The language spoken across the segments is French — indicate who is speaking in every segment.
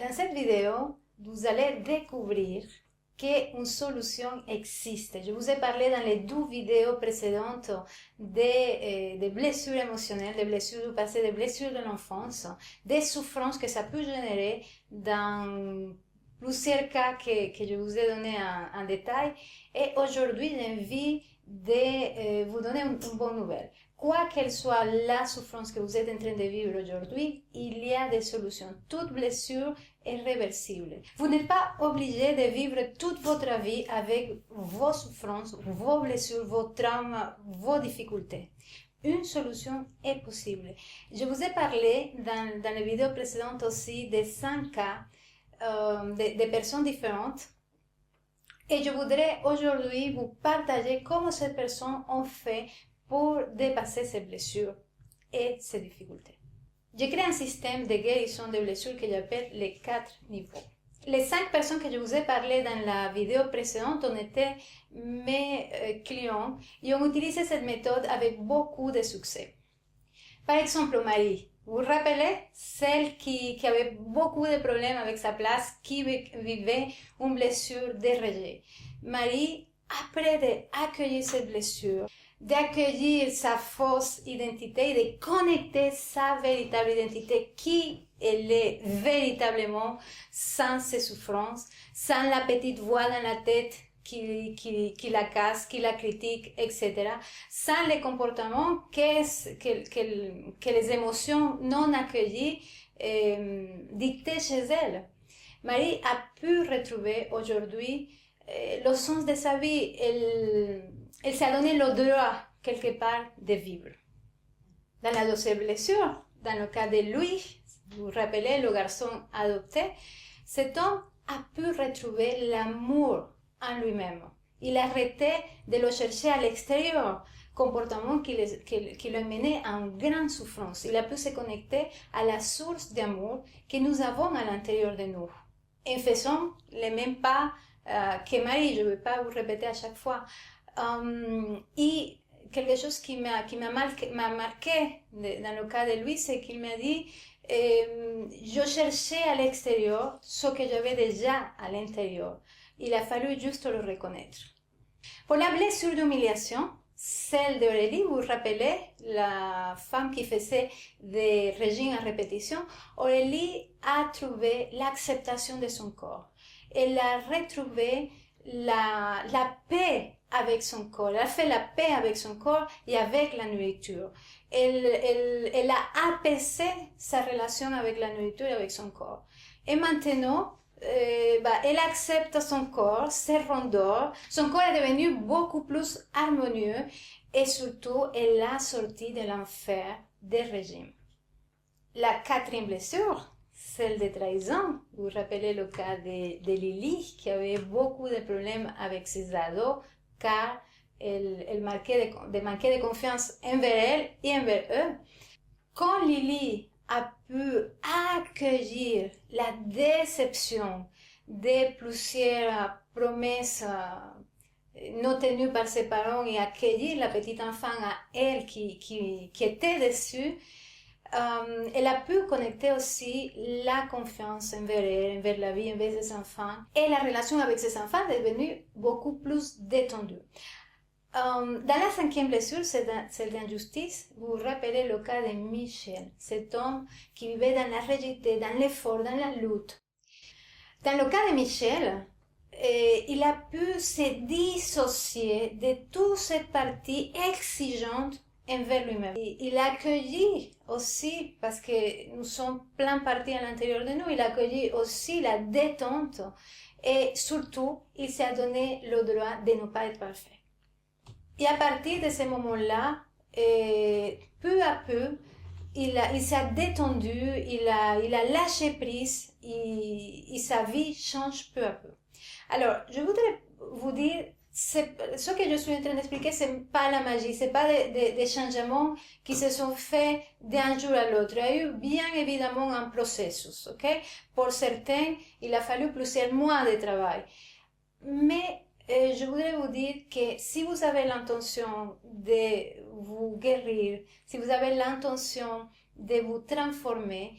Speaker 1: Dans cette vidéo, vous allez découvrir qu'une solution existe. Je vous ai parlé dans les 2 vidéos précédentes des blessures émotionnelles, des blessures du passé, des blessures de l'enfance, des souffrances que ça peut générer dans plusieurs cas que je vous ai donné en détail. Et aujourd'hui, j'ai envie de vous donner une bonne nouvelle. Quoi qu'elle soit la souffrance que vous êtes en train de vivre aujourd'hui, il y a des solutions. Toute blessure est réversible. Vous n'êtes pas obligé de vivre toute votre vie avec vos souffrances, vos blessures, vos traumas, vos difficultés. Une solution est possible. Je vous ai parlé dans les vidéos précédentes aussi des 5 cas de personnes différentes. Et je voudrais aujourd'hui vous partager comment ces personnes ont fait pour dépasser ces blessures et ces difficultés. J'ai créé un système de guérison des blessures que j'appelle les 4 niveaux. Les 5 personnes que je vous ai parlé dans la vidéo précédente ont été mes clients et ont utilisé cette méthode avec beaucoup de succès. Par exemple, Marie, vous vous rappelez, celle qui avait beaucoup de problèmes avec sa place, qui vivait une blessure de rejet. Marie, après d'accueillir cette blessure, d'accueillir sa fausse identité, de connecter sa véritable identité, qui elle est véritablement sans ses souffrances, sans la petite voix dans la tête qui la casse, qui la critique, etc. Sans les comportements que les émotions non accueillies dictaient chez elle. Marie a pu retrouver aujourd'hui le sens de sa vie. Elle s'est donné le droit, quelque part, de vivre. Dans la deuxième blessure, dans le cas de Louis, vous vous rappelez, le garçon adopté, cet homme a pu retrouver l'amour en lui-même. Il a arrêté de le chercher à l'extérieur, comportement qui le menait à une grande souffrance. Il a pu se connecter à la source d'amour que nous avons à l'intérieur de nous. En faisant les mêmes pas que Marie, je ne vais pas vous répéter à chaque fois. Et quelque chose qui m'a marqué dans le cas de lui, c'est qu'il m'a dit je cherchais à l'extérieur ce que j'avais déjà à l'intérieur. Il a fallu juste le reconnaître. Pour la blessure d'humiliation, celle d'Aurélie, vous vous rappelez, la femme qui faisait des régimes à répétition, Aurélie a trouvé l'acceptation de son corps. Elle a retrouvé la paix avec son corps. Elle a fait la paix avec son corps et avec la nourriture. Elle a apaisé sa relation avec la nourriture et avec son corps. Et maintenant, elle accepte son corps, ses rondeurs. Son corps est devenu beaucoup plus harmonieux et surtout, elle a sorti de l'enfer des régimes. La 4e blessure, celle de trahison. Vous vous rappelez le cas de Lily, qui avait beaucoup de problèmes avec ses ados, car elle manquait de confiance envers elle et envers eux. Quand Lily a pu accueillir la déception de plusieurs promesses non tenues par ses parents et accueillir la petite enfant à elle qui était déçue, elle a pu connecter aussi la confiance envers elle, envers la vie, envers ses enfants. Et la relation avec ses enfants est devenue beaucoup plus détendue. Dans la 5e blessure, celle d'injustice, vous vous rappelez le cas de Michel, cet homme qui vivait dans la rigidité, dans l'effort, dans la lutte. Dans le cas de Michel, il a pu se dissocier de toute cette partie exigeante envers lui-même. Il a accueilli aussi, parce que nous sommes plein parties à l'intérieur de nous, il a accueilli aussi la détente et surtout, il s'est donné le droit de ne pas être parfait. Et à partir de ce moment-là, peu à peu, il s'est détendu, il a lâché prise et sa vie change peu à peu. Alors, je voudrais vous dire, ce que je suis en train d'expliquer, c'est pas la magie, c'est pas des changements qui se sont faits d'un jour à l'autre. Il y a eu bien évidemment un processus, ok? Pour certains, il a fallu plusieurs mois de travail. Mais je voudrais vous dire que si vous avez l'intention de vous guérir, si vous avez l'intention de vous transformer,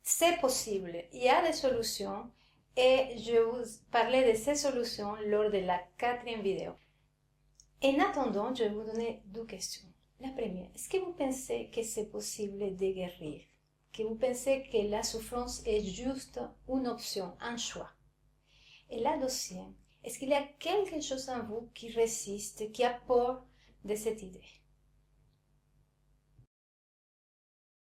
Speaker 1: c'est possible, il y a des solutions et je vais vous parler de ces solutions lors de la 4e vidéo. En attendant, je vais vous donner 2 questions. La première, est-ce que vous pensez que c'est possible de guérir? Que vous pensez que la souffrance est juste une option, un choix? Et la deuxième, est-ce qu'il y a quelque chose en vous qui résiste, qui a peur de cette idée?